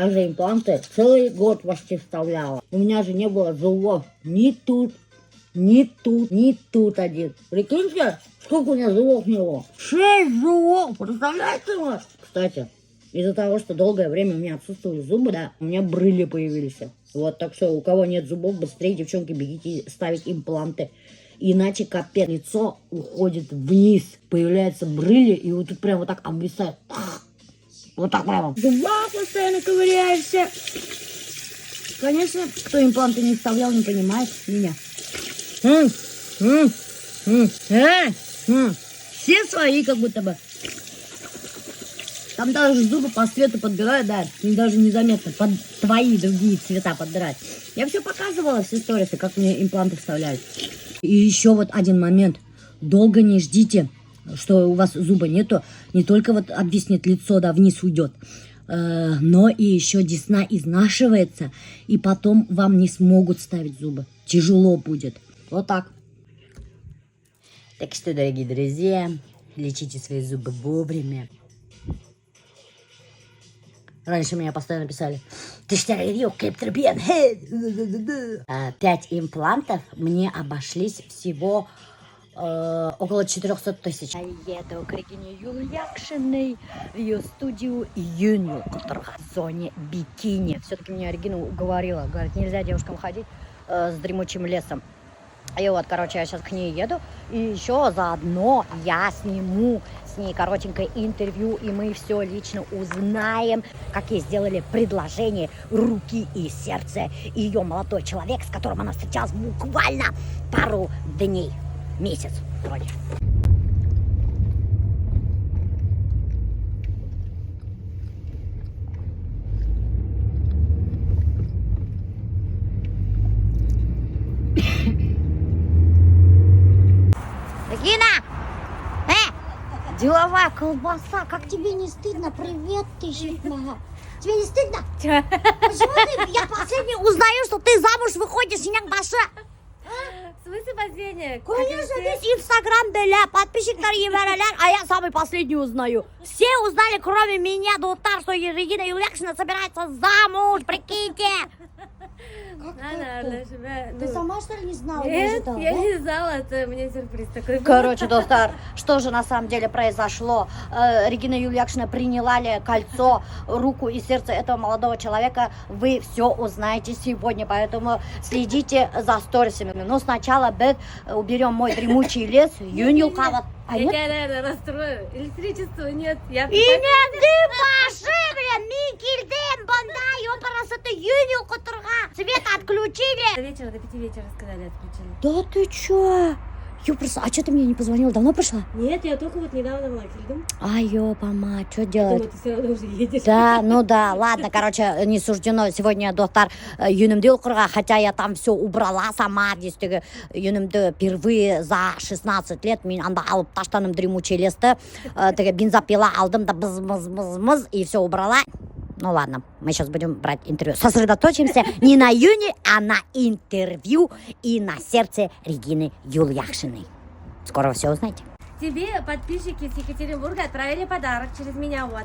Я же импланты целый год почти вставляла. У меня же не было зубов ни тут, ни тут, ни тут один. Прикиньте, сколько у меня зубов не было. 6 зубов, представляете вы? Кстати, из-за того, что долгое время у меня отсутствовали зубы, да, у меня брыли появились. Вот, так что у кого нет зубов, быстрее, девчонки, бегите ставить импланты. Иначе капец, лицо уходит вниз, появляются брыли, и вот тут прям вот так обвисает. Вот так прямо. Зуба постоянно ковыряешься. Конечно, кто импланты не вставлял, не понимает меня. Все свои как будто бы. Там даже зубы по цвету подбирают, да, даже незаметно под твои другие цвета подбирать. Я все показывала, все сторисы, как мне импланты вставляют. И еще вот один момент. Долго не ждите, что у вас зуба нету. Не только вот обвиснет лицо, да, вниз уйдет, но и еще десна изнашивается, и потом вам не смогут ставить зубы. Тяжело будет. Вот так. Так что, дорогие друзья, лечите свои зубы вовремя. Раньше меня постоянно писали: ты что, ревью, криптропен? 5 имплантов мне обошлись всего около 400 тысяч. Я еду к Регине Юльякшиной в ее студию Юнью, которая в зоне бикини. Все-таки меня Регина уговорила. Говорит, нельзя девушкам ходить с дремучим лесом. И вот, короче, я сейчас к ней еду, и еще заодно я сниму с ней коротенькое интервью, и мы все лично узнаем, как ей сделали предложение руки и сердца ее молодой человек, с которым она встречалась буквально пару дней, месяц вроде. Регина! Деловая колбаса, как тебе не стыдно? Привет, ты щитная. Тебе не стыдно? Почему ты? Я последний узнаю, что ты замуж выходишь, синяк баша. В смысле последняя? Конечно, весь инстаграм беля, подписчиктар евреляр, а я самый последний узнаю. Все узнали, кроме меня, Дотар, что Регина Юльякшина собирается замуж, прикиньте. Ты сама, что ли, не знала? Нет, я не знала, это мне сюрприз такой был. Короче, Достар, что же на самом деле произошло? Регина Юльякшина приняла ли кольцо, руку и сердце этого молодого человека? Вы все узнаете сегодня, поэтому следите за сторисами. Но сначала уберем мой дремучий лес, Юнилкават. Я тебя, наверное, расстрою. Электричества нет. Я Иненди баши, блин, Микельден, Бандай, это Юнил, которого свет отключили. До вечера, до 5 вечера сказали, отключили. Да ты чё? А что ты мне не позвонила? Давно пришла? Нет, я только вот недавно была. Ай, ёпа-мать, что делать? Думаю, ты все равно уже едешь. Да, ну да, ладно, короче, не суждено сегодня Достар Юнымды округа, хотя я там все убрала сама, действительно, Юнымды впервые за 16 лет, мен анда алып таштаным дремучий лесті, бензопила алдым да быз-быз-быз-быз, и все убрала. Ну ладно, мы сейчас будем брать интервью. Сосредоточимся не на Юне, а на интервью и на сердце Регины Юльякшиной. Скоро все узнаете. Тебе подписчики из Екатеринбурга отправили подарок через меня, вот.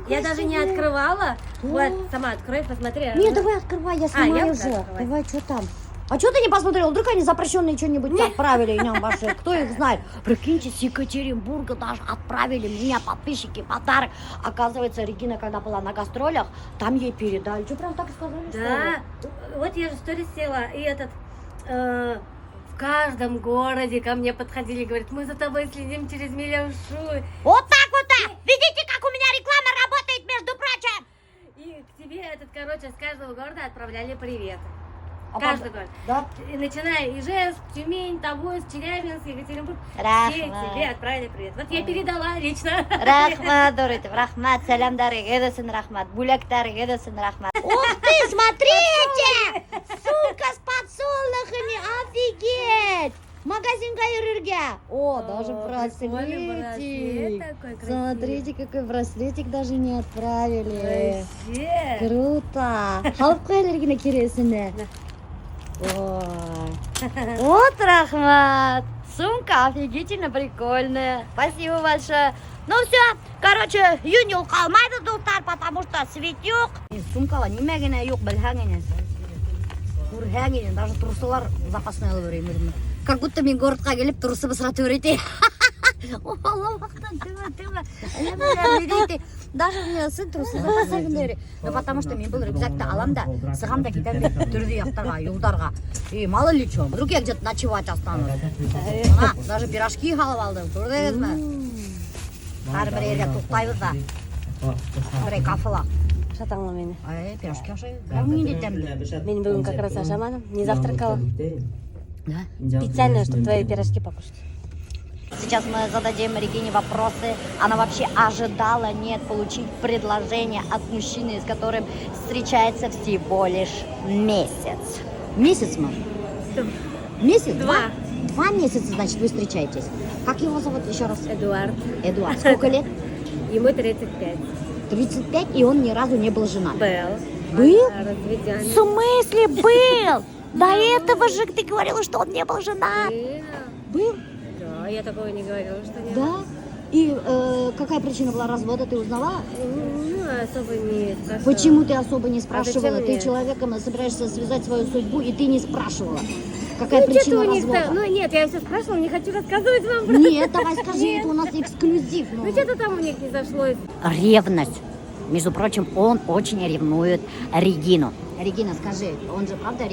Я даже не открывала. Вот, сама открой, посмотри. Нет, давай открывай, я снимаю уже. открываю. Давай, что там? А что ты не посмотрел? Вдруг они запрещенные что-нибудь отправили, ням ваши? Кто их знает? Прикиньте, с Екатеринбурга даже отправили мне подписчики подарок. Оказывается, Регина, когда была на гастролях, там ей передали. Что, прям так сказали? Да, вот я же сторис села, и этот... в каждом городе ко мне подходили и говорят, мы за тобой следим через Миляушу. Вот так вот! Видите, как у меня реклама работает, между прочим? И к тебе этот, короче, с каждого города отправляли привет. А Каждый город. Да? И начиная Ижевск, Тюмень, Тобольск, Челябинск, Екатеринбург. Рахмат. Все тебе отправили привет. Вот я передала лично. Рахмат, Доритов, рахмат, салямдарыг эдесін рахмат, буляктарыг эдесін рахмат. Ух ты, смотрите! Сумка с подсолнухами, офигеть! Магазинға йөрергә. О, даже браслетик. Такой красивый. Смотрите, какой браслетик даже не отправили. Вообще. Круто. Алып қояйын Регина кересіне. Ой. Вот рахмат. Сумка офигительно прикольная. Спасибо большое. Ну все, короче, июнь калмайды достар, потому что светюк. Сумкала немегене yok білхәңене. Күрхәңене, даже трусылар запасной алып берейм. Как будто мен городқа келіп трусы бысыратып берейте. Даже мне сын трусы запасагын берейм. Ну потому что мен бұл рюкзакты алам да, сығам да кетем де түрді яқтарға, юлдарға. И мало ли что, вдруг я где-то ночевать останусь. Даже пирожки алып алдым, көрдіңіз ме? Әрбір жерге тоқтайбыз да. Бірей кафела. Шатаңла мені. Пирожки ашайын. Не детемді. Мен бүгін как раз ашамадым, не завтракала. Да? Специально, чтобы твои пирожки покушать. Сейчас мы зададим Регине вопросы. Она вообще ожидала, нет, получить предложение от мужчины, с которым встречается всего лишь месяц. Месяц, мам? Месяц? Два месяца, значит, вы встречаетесь. Как его зовут еще раз? Эдуард. Эдуард. Сколько лет? Ему 35. 35, и он ни разу не был женат. Был. Был? Разведен. В смысле был? До этого же ты говорила, что он не был женат. Был? Да, я такого не говорила, что нет. Да? И какая причина была развода, ты узнала? Ну, особо не спрашивала. Почему ты особо не спрашивала? зачем Ты мне? человеком собираешься связать свою судьбу, и ты не спрашивала. Какая Ну, что-то причина у них развода? там, ну нет, я все спрашивала, не хочу рассказывать вам. про- Нет, давай скажи, это у нас эксклюзив. Ну, что-то там у них не зашлось. Ревность. Между прочим, он очень ревнует Регину. Регина, скажи, он же правда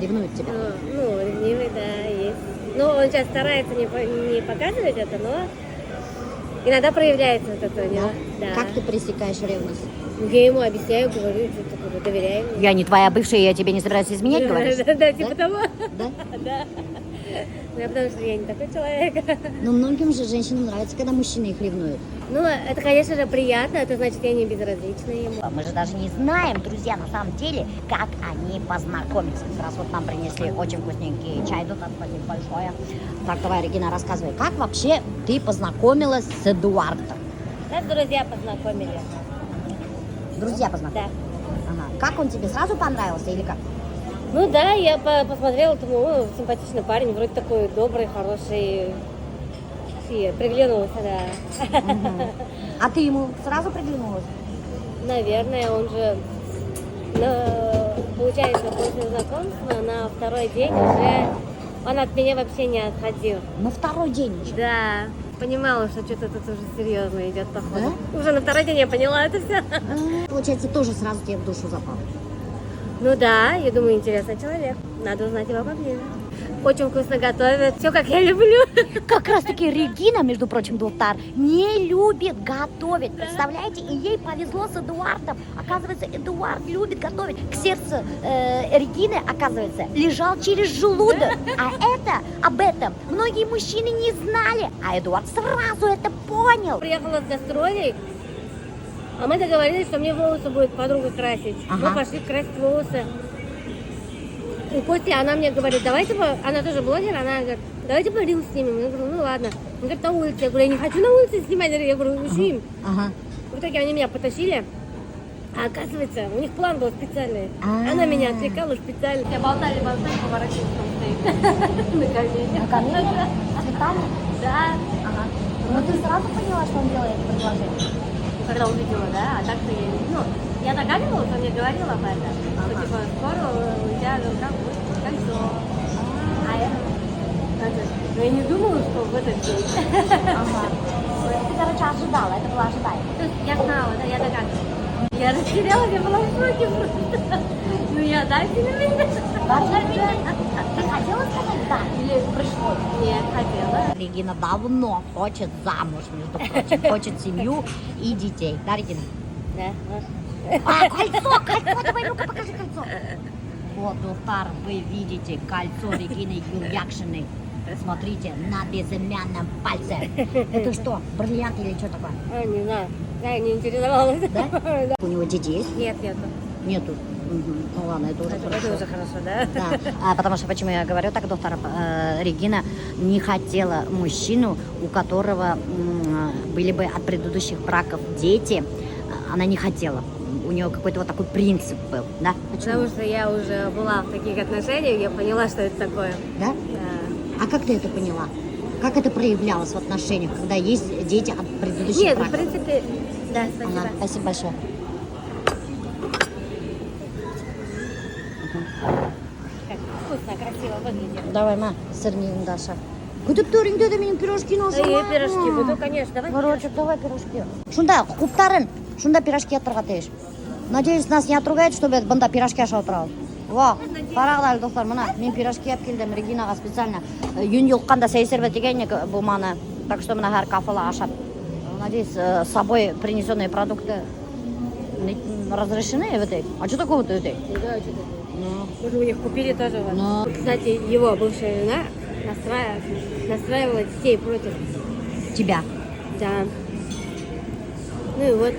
ревнует тебя? Ну, ревнивый, да, есть. Ну, он сейчас старается не показывать это, но иногда проявляется вот это у него. Да. Как ты пресекаешь ревность? Я ему объясняю, говорю, что такое, доверяю ему. Я не твоя бывшая, я тебе не собираюсь изменять, говоришь? Да, типа того. Да? Да. Ну, потому что я не такой человек. Но многим же женщинам нравится, когда мужчины их ревнуют. Ну, это, конечно же, приятно, это значит, я не безразлична ему. Мы же даже не знаем, друзья, на самом деле, как они познакомились. Как раз вот нам принесли очень вкусненький чай, тут спасибо большое. Так, давай, Регина, рассказывай, как вообще ты познакомилась с Эдуардом? Нас друзья познакомили. Друзья познакомились? Да. Ага. Как он тебе сразу понравился или как? Ну да, я посмотрела, думаю, симпатичный парень, вроде такой добрый, хороший. И приглянулся, да. А ты ему сразу приглянулась? Наверное, он же, получается, после знакомства на второй день уже он от меня вообще не отходил. На второй день уже? Да, понимала, что что-то тут уже серьезно идет, походу. Да? Уже на второй день я поняла это все. Получается, тоже сразу тебе в душу запал? Ну да, я думаю, интересный человек. Надо узнать его поближе. Очень вкусно готовит. Все, как я люблю. Как раз таки Регина, между прочим, Доктор, не любит готовить. Представляете? И ей повезло с Эдуардом. Оказывается, Эдуард любит готовить. К сердцу Регины, оказывается, лежал через желудок. А об этом многие мужчины не знали. А Эдуард сразу это понял. Приехала с гастролей, а мы договорились, что мне волосы будет подруга красить. Ага. Мы пошли красить волосы. И Костя, она мне говорит, давайте, она тоже блогер, она говорит, давайте по рилс снимем. Я говорю, ну ладно. Она говорит, на улице. Я говорю, я не хочу на улице снимать. Я говорю, ищи. Ага. В итоге они меня потащили. А оказывается, у них план был специальный. А. Она меня отвлекала специально. Я болтали, поворачивалась, там стоит. На камине. На камине? Цветами? Да. Ага. Ну ты сразу поняла, что он делает предложение? Когда увидела, да, а так-то я догадывалась, он мне говорил об этом, что типа скоро у тебя там будет кольцо. А я не думала, что в этот день. Ага. Ты, короче, ожидала, это было ожидаемо. То есть я знала, да, я догадывалась. Я растерялась, я была в шоке просто. Ну я да, фильм. Ты хотела сказать да или пришлось? Нет, хотела. Регина давно хочет замуж, между прочим, хочет семью и детей. Да, Регина? Да. А, кольцо, давай, ну-ка покажи кольцо. Вот, Доктор, вы видите кольцо Регины Юльякшиной. Смотрите, на безымянном пальце. Это что, бриллиант или что такое? Не знаю, я не интересовалась. Да? У него дети есть? Нет, нету. Нету. Ну ладно, это уже хорошо. Это уже хорошо, да? Да, потому что, почему я говорю так, доктор, Регина не хотела мужчину, у которого были бы от предыдущих браков дети, она не хотела. У нее какой-то вот такой принцип был, да? Почему? Потому что я уже была в таких отношениях, я поняла, что это такое. Да? Да. А как ты это поняла? Как это проявлялось в отношениях, когда есть дети от предыдущих Нет, в браков? принципе, да, спасибо. Ага, спасибо большое. Как вкусно, красиво выглядит. Давай, ма, сырнин, Даша. Куда ты менің пирожки ношу? И пирожки буду, конечно, давай. Короче, давай пирожки. Шунда, куптарын, шунда пирожки оттырғатыш. Надеюсь, нас не отругают, чтобы бында пирожки аша отырал. Во, қарағыдал достар, мына, мен пирожки еп келдім Регинаға специально. Юн юлққанда сейсербет дегенник бұл маны. Так что мына әр кафела ашап. Надеюсь, с собой принесенные продукты разрешены в этой. А что такое вот этой? Да, что-то. Мы же у них купили тоже. Вот. Но. Кстати, его бывшая жена настраивала детей против. Тебя. Да. Ну и вот,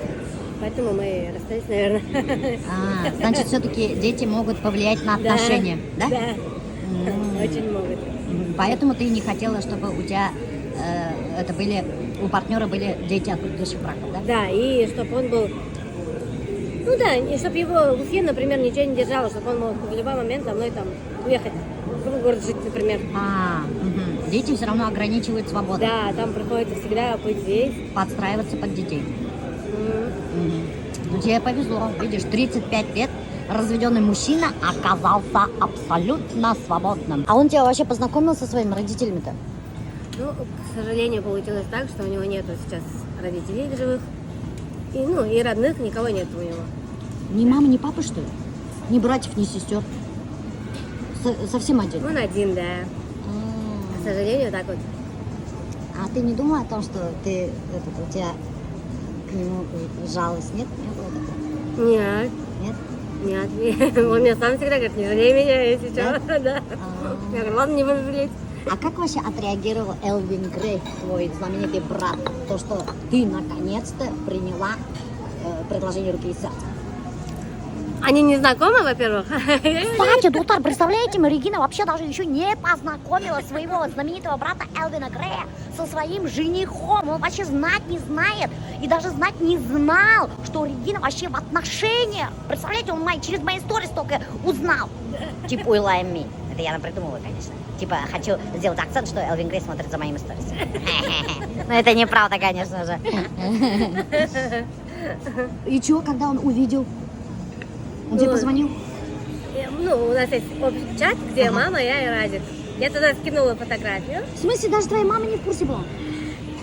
поэтому мы и расстались, наверное. А, значит, все-таки дети могут повлиять на отношения, да? Да. Очень могут. Поэтому ты не хотела, чтобы у тебя у партнера были дети от предыдущих браков, да? Да, и чтобы он был... Ну да, и чтобы его в Уфе, например, ничего не держало, чтобы он мог в любой момент со мной там уехать в другой город жить, например. Угу. Дети все равно ограничивают свободу. Да, там приходится всегда быть здесь. Подстраиваться под детей. Ну, тебе повезло. Видишь, 35 лет разведенный мужчина оказался абсолютно свободным. А он тебя вообще познакомил со своими родителями-то? Ну, к сожалению, получилось так, что у него нету сейчас родителей живых. И родных никого нет у него. Ни мамы, ни папы, что ли? Ни братьев, ни сестер? Совсем один? Он один, да. К сожалению, так вот. А ты не думала о том, что у тебя к нему жалость? Нет? Нет. Нет? Нет. Он мне сам всегда говорит, не жалей меня, если что. Да. Я говорю, ладно, не буду жалеть. А как вообще отреагировал Элвин Грей, твой знаменитый брат, то, что ты наконец-то приняла предложение руки и сердца? Они не знакомы, во-первых. Кстати, доктор, представляете, Регина вообще даже еще не познакомила своего знаменитого брата Элвина Грея со своим женихом. Он вообще знать не знает и даже знать не знал, что Регина вообще в отношениях. Представляете, он через мои сторис только узнал. Типа «We like me». Это я придумала, конечно. Типа хочу сделать акцент, что Элвин Грей смотрит за моими сторис. Но это неправда, конечно же. И что, когда он увидел? Он тебе позвонил? Ну, у нас есть общий чат, где мама, я и Радик. Я туда скинула фотографию. В смысле, даже твоя мама не в курсе была?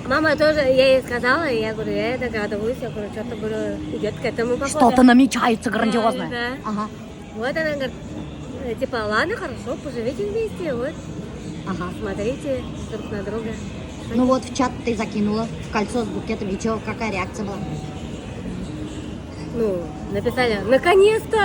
Мама тоже, я ей сказала, и я говорю, я догадываюсь, я говорю, что-то, говорю, идет к этому походу. Что-то намечается грандиозное. Да. Ага. Вот она говорит, типа, ладно, хорошо, поживите вместе, вот, Ага. смотрите друг на друга. Ну вот в чат ты закинула, в кольцо с букетом, и что, какая реакция была? Ну, написали, наконец-то!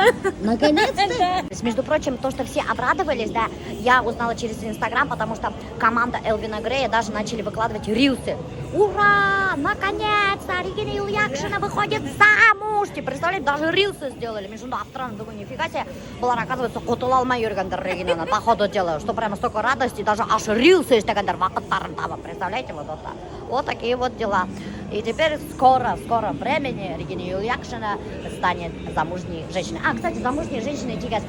Наконец-то! То есть, между прочим, то, что все обрадовались, да, я узнала через Инстаграм, потому что команда Элвина Грея даже начали выкладывать рилсы. Ура! Наконец-то! Регина Ильякшина выходит замуж! Ты представляешь, даже рилсы сделали. Между авторами, думаю, нифига себе. Была, оказывается, Котулалма Юргандер Регина, по ходу дела, что прямо столько радости, даже аж рилсы есть такая вакатарантава. Представляете, вот это. Вот такие вот дела. И теперь в скором времени Регина Ильякшина станет замужней женщиной. А, кстати, замужние женщины, Тигас,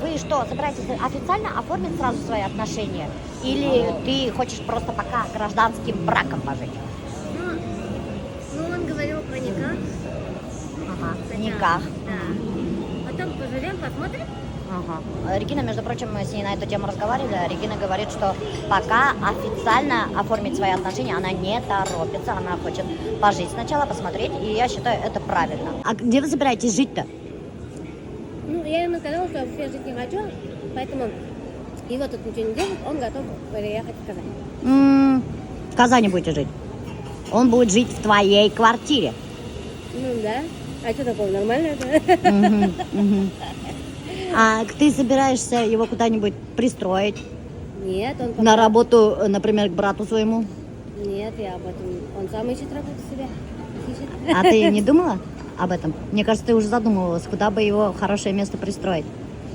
вы что, собираетесь официально оформить сразу свои отношения? Или ты хочешь просто пока гражданским браком пожить? Ну, он говорил про никах. Ага, Сначала. никах. Да. Потом поживем, посмотрим. Ага. Регина, между прочим, мы с ней на эту тему разговаривали. Регина говорит, что пока официально оформить свои отношения она не торопится. Она хочет пожить сначала, посмотреть. И я считаю, это правильно. А где вы собираетесь жить-то? Ну, я ему сказала, что вообще жить не хочу, поэтому его тут ничего не делает, он готов переехать в Казань. В Казани будете жить. Он будет жить в твоей квартире. Ну да. А что такого, нормально это? А ты собираешься его куда-нибудь пристроить? Нет, он пока... На работу, например, к брату своему? Нет, я об этом... Он сам ищет работу себе. Ищет. А ты не думала об этом? Мне кажется, ты уже задумывалась, куда бы его в хорошее место пристроить.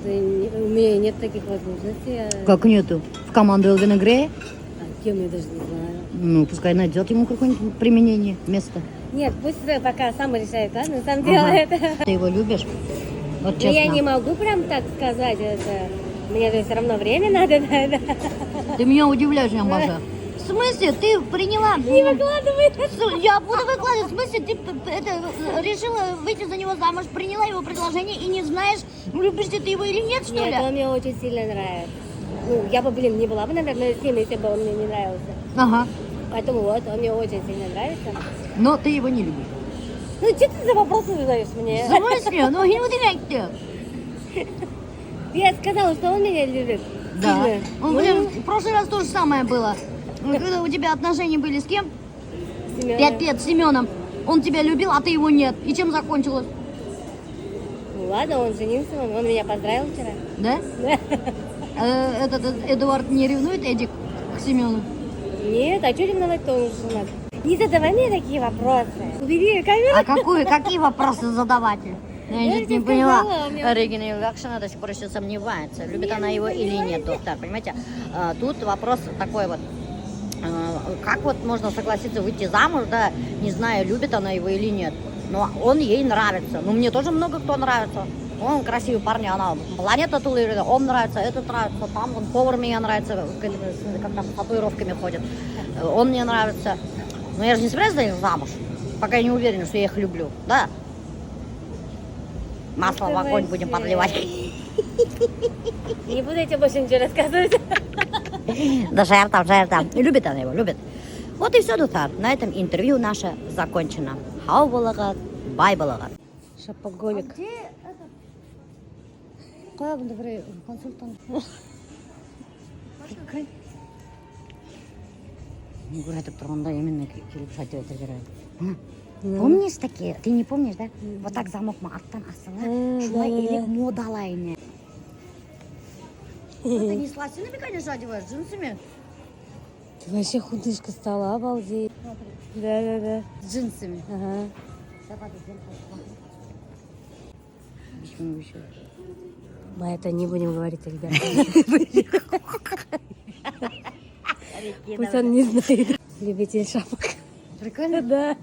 Да у меня нет таких возможностей. Как нету? В команду Элвина Грея? А кем, я даже не знаю. Ну, пускай найдет ему какое-нибудь применение, место. Нет, пусть пока сам решает, ладно? Сам делает. Ты его любишь? Вот Но честно. я не могу прям так сказать. Это... Мне же все равно время надо. Ты меня удивляешь, Ямбаша. смысле ты приняла... Не выкладывай. Я буду выкладывать. В смысле ты решила выйти за него замуж, приняла его предложение и не знаешь, любишь ли ты его или нет, что ли? Нет, он мне очень сильно нравится. Ну, я бы, не была бы, наверное, с ним, если бы он мне не нравился. Ага. Поэтому вот, он мне очень сильно нравится. Но ты его не любишь. Ну, что ты за вопросы задаешь В мне? смысле? Ну, не удивляйте. Я сказала, что он меня любит. Да. Сильно. Ну, блин, в прошлый раз то же самое было. Когда у тебя отношения были с кем? Семёна. 5 лет с Семеном. Он тебя любил, а ты его нет. И чем закончилось? Ну ладно, он женился, он меня поздравил вчера. Да? Да. Этот Эдуард не ревнует Эдик к Семену? Нет, а что ревновать-то, он женат? Не задавай мне такие вопросы. Убери камеру. А какие вопросы задавать? Я Я чуть тебе не поняла. сказала, у меня- Регина Юлякшина до сих пор еще сомневается, любит она его или нет, доктор. Понимаете, тут вопрос такой вот. Как вот можно согласиться выйти замуж, да, не знаю, любит она его или нет. Но он ей нравится. Ну, мне тоже много кто нравится. Он красивый парень, она планета Тулы, он нравится, этот нравится, там он повар мне нравится, как там с татуировками ходит. Он мне нравится. Но я же не собираюсь за них замуж, пока я не уверена, что я их люблю, да? Масло в огонь будем подливать. Не буду я тебе больше ничего рассказывать. Да жертв. Любит она его, любит. Вот и все, доктор. На этом интервью наше закончено. Хау болағат, бай болағат. Шопоголик. Қоябын бір консультант. Не айтып тұрғанда именно келіп шайтып отыр керек. Помнишь такие? Ты не помнишь, да? Вот так замок арттан астына, шулай элек модалайны. Ты не с лосинами, конечно, одеваешь, джинсами? Ты вообще худышка стала, обалдеть. Да. С джинсами. Ага. Мы это не будем говорить, ребята. Пусть он не знает. Любитель шапок. Прикольно? Да.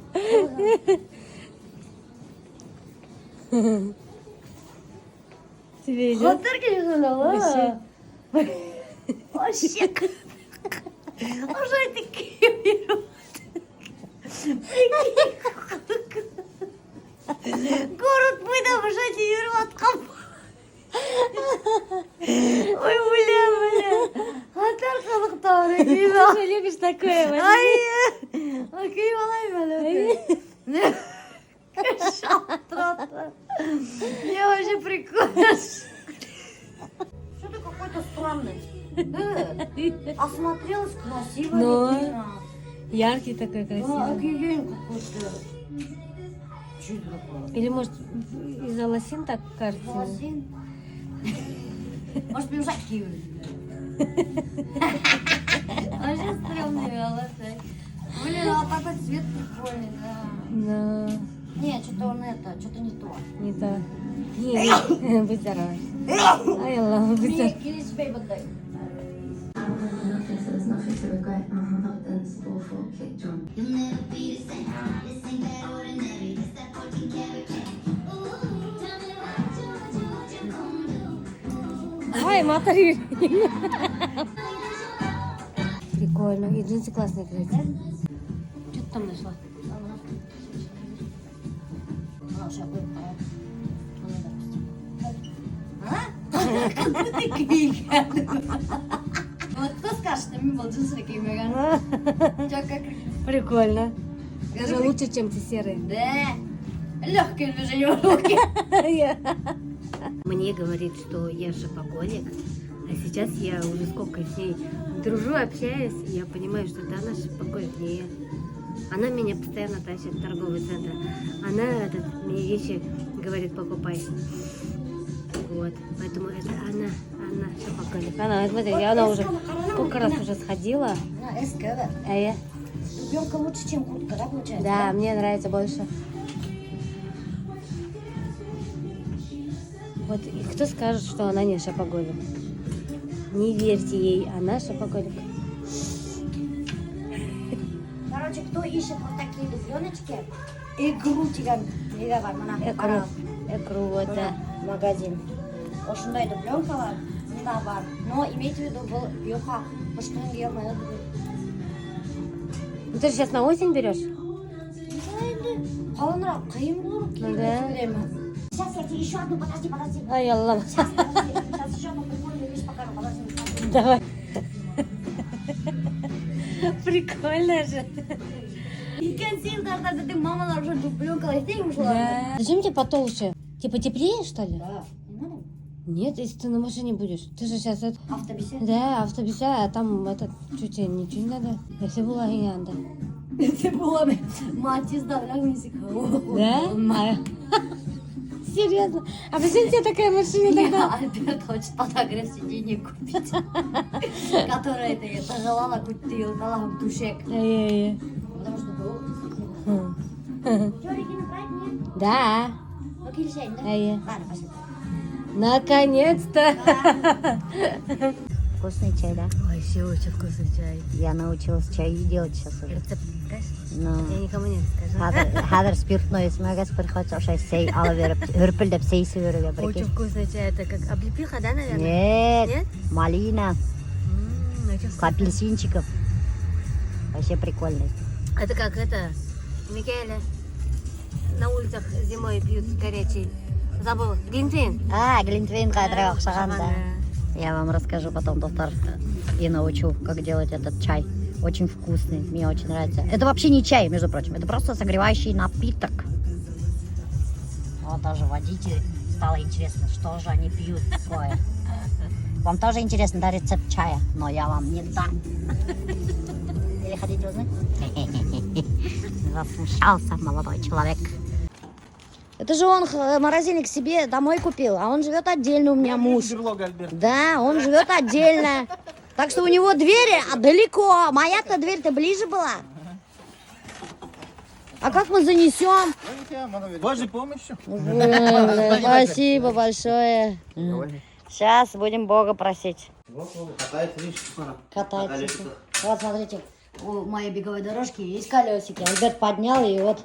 Тебе идет? Вот так я ждала. Вообще. Уже такие город выдам, уже тирваткам. Ой, бля. Хатар қалықтау. Ты тоже любишь такое? Окей, малай, мне вообще прикольно. Что ты какой-то странный? Осмотрелась красиво. Но. Яркий такой, Да, красивый. офигень какой-то. Что это такое? Или может из-за лосин так кажется? Лосин? Может, бежать Киеве? Вообще стрёмные волосы. Блин, а такой цвет прикольный, да. Но Нет, что-то он что-то не то. не то. Не, будь здоров. Ай, Аллах, будь здоров. Келесі бейбі дай. So there's nothing to regret. Then it's all for kick drum. You'll never be the same. This ain't that ordinary. This that 14 karat cake. Ooh, tell me what you gonna do. Ай, матери. Прикольно. И джинсы классные, кстати. Что ты там нашла? Вот кто скажет, что мне был джинсы такие мега. Как? Прикольно. Даже лучше, чем те серые. Да. Легкое движение в руки. Мне говорит, что я шопоголик, а сейчас я уже сколько с ней дружу, общаюсь, и я понимаю, что да, она шопоголик, не я. Она меня постоянно тащит в торговый центр. Она мне вещи говорит, покупай. Вот, поэтому это она шопоголик. Она, смотри, она уже сколько раз уже сходила. СК, да. А я? Дубленка лучше, чем куртка, да, получается? Да, мне нравится больше. Вот и кто скажет, что она не шопоголик? Не верьте ей, она шопоголик. Короче, кто ищет вот такие дубленочки, игру тебе передавай, Экру, вот, да. магазин. Ошундай дубленкалар мында бар. Но имейте в виду, бұл юха, ұштың елмайды. Ты же сейчас на осень берешь? Қалыңырақ, қиын болып Да. Сейчас я тебе еще одну, подожди. Ай, Аллах. Сейчас еще одну прикольную вещь покажу, подожди. Давай. Прикольно же. Үлкен сыйлықтарда біздің мамалар уже пленкалар істеймін ушылар. Да. Зачем тебе потолще? Типа теплее, что ли? Да. Не надо? Нет, если ты на машине будешь. Ты же сейчас это... Автобеседа. Да, автобеса, а там этот... Что тебе, ничего не надо? Если была гиганта. Це було мать здавляємося. Да? Серьезно? А зачем тебе такая машина тогда? Альберт хочет подогрев сиденье купить. Которая это желала купить, дала в душек. Ай-яй-яй. Потому что было. Что, Регина, брать нет? Да. Ну, киршень, да? Ай-яй. Ладно, пошли. Наконец-то. Вкусный чай, да? Вообще очень вкусный чай. Я научилась чай делать сейчас уже. Рецепт скажешь? Ну. Я никому не расскажу. Хадыр спиртной смагас приходится ошай сей ала беріп, үрпілдеп сейсі беруге, Очень прикинь. вкусный чай. Это как облепиха, да, наверное? Нет, Нет? малина, Очень с вкусно. апельсинчиком. Вообще прикольный. Это как это, Микеле, на улицах зимой пьют горячий. Забыл. Глинтвейн. Глинтвейн қайдырақ ұқсаған, да. Да. Я вам расскажу потом, доктор, и научу, как делать этот чай. Очень вкусный, мне очень нравится. Это вообще не чай, между прочим, это просто согревающий напиток. Вот даже водитель стало интересно, что же они пьют такое. Вам тоже интересно, да, рецепт чая, но я вам не дам. Или хотите узнать? Засмущался молодой человек. Это же он морозильник себе домой купил, а он живет отдельно у меня муж. Да, он живет отдельно. Так что у него двери далеко. Моя-то дверь-то ближе была. А как мы занесем? Божьей помощью. Спасибо большое. Сейчас будем Бога просить. Катается. Вот смотрите, у моей беговой дорожки есть колесики. Альберт поднял и вот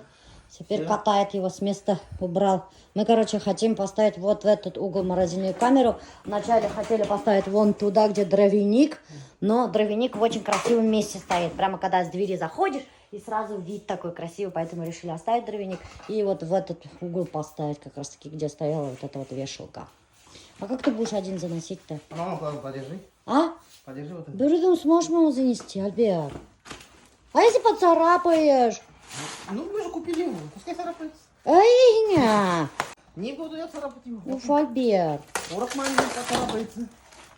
теперь катает его, с места убрал. Мы, короче, хотим поставить вот в этот угол морозильную камеру. Вначале хотели поставить вон туда, где дровяник, но дровяник в очень красивом месте стоит. Прямо когда с двери заходишь, и сразу вид такой красивый, поэтому решили оставить дровяник. И вот в этот угол поставить, как раз таки, где стояла вот эта вот вешалка. А как ты будешь один заносить-то? Мама, подержи. А? Подержи вот это. Берегом сможешь маму занести, Альберт? А если поцарапаешь? Ну, мы же купили его. Пускай царапается. Эй, ня! Не буду я царапать его. Уф, Альберт. Урок маленький царапается.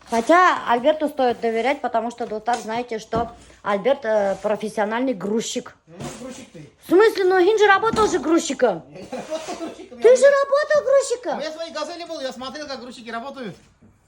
Хотя Альберту стоит доверять, потому что, доктор, знаете, что Альберт профессиональный грузчик. Грузчик ты. В смысле? Ну, он же работал же грузчиком. Я не работал грузчиком. Ты же работал грузчиком. У меня свои газели был, я смотрел, как грузчики работают.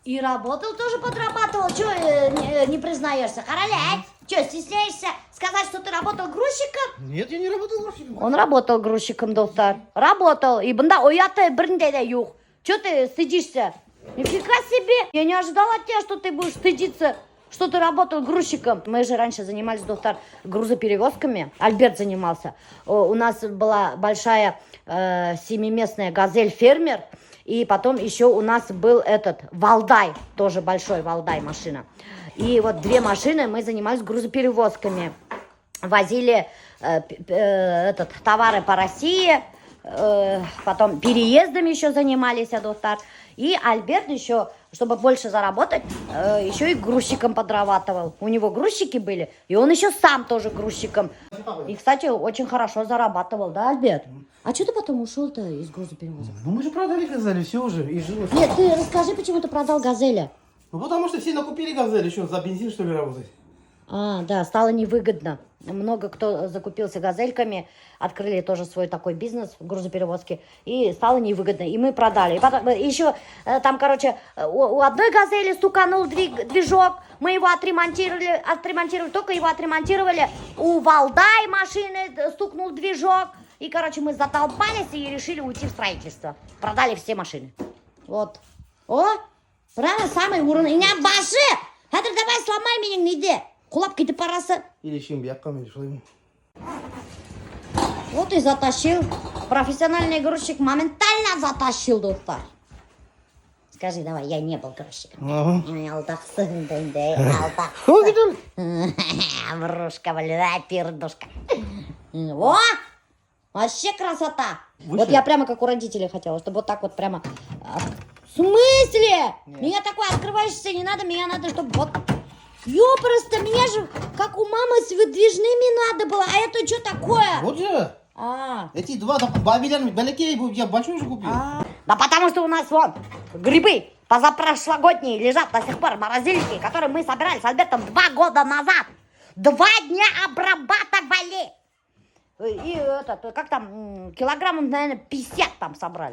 И работал тоже, подрабатывал. Че не признаешься? Королять? Че, стесняешься сказать, что ты работал грузчиком? Нет, я не работал грузчиком. Он работал грузчиком, доктор. Работал. И бында оята бірінде де юх. Че ты стыдишься? Нифига себе. Я не ожидала от тебя, что ты будешь стыдиться, что ты работал грузчиком. Мы же раньше занимались, доктор, грузоперевозками. Альберт занимался. У нас была большая семиместная газель-фермер. И потом еще у нас был этот Валдай, тоже большой Валдай машина. И вот две машины мы занимались грузоперевозками. Возили товары по России, потом переездами еще занимались, доктор. И Альберт еще, чтобы больше заработать, еще и грузчиком подрабатывал. У него грузчики были, и он еще сам тоже грузчиком. И, кстати, очень хорошо зарабатывал, да, Альберт? А что ты потом ушел-то из грузоперевозок? Ну, мы же продали газели, все уже, и жило. Нет, ты расскажи, почему ты продал «Газеля». Ну, потому что все накупили газели, еще за бензин, что ли, работать. А, да, стало невыгодно. Много кто закупился газельками, открыли тоже свой такой бизнес в грузоперевозке, и стало невыгодно, и мы продали. И потом, еще там, короче, у одной газели стуканул движок, мы его отремонтировали, только его отремонтировали. У Валдай машины стукнул движок, и, короче, мы затолпались и решили уйти в строительство. Продали все машины. Вот. О, прямо самый уровень. Не баши! Хадыр, давай сломай меня, не иди. Кулап кетіп парасы. Или чем бияққа, или что. Вот и затащил. Профессиональный грузчик моментально затащил, доктор. Скажи, давай, я не был грузчиком. Ага. Алдахсын дэнде, Что где? Врушка, блин, пердушка. О! Вообще красота. Выше? Вот я прямо как у родителей хотела, чтобы вот так вот прямо... В смысле? Нет. Меня такое открываешься не надо, меня надо, чтобы вот... Ёпросто, меня же как у мамы с выдвижными надо было, а это что такое? Вот же. А, Эти два бабилян, беляки, я большой уже купил. Да потому что у нас вон грибы позапрошлогодние лежат до сих пор в морозильнике, которые мы собирали с Альбертом 2 года назад. 2 дня обрабатывали. И этот, как там, килограммов, наверное, 50 там собрали.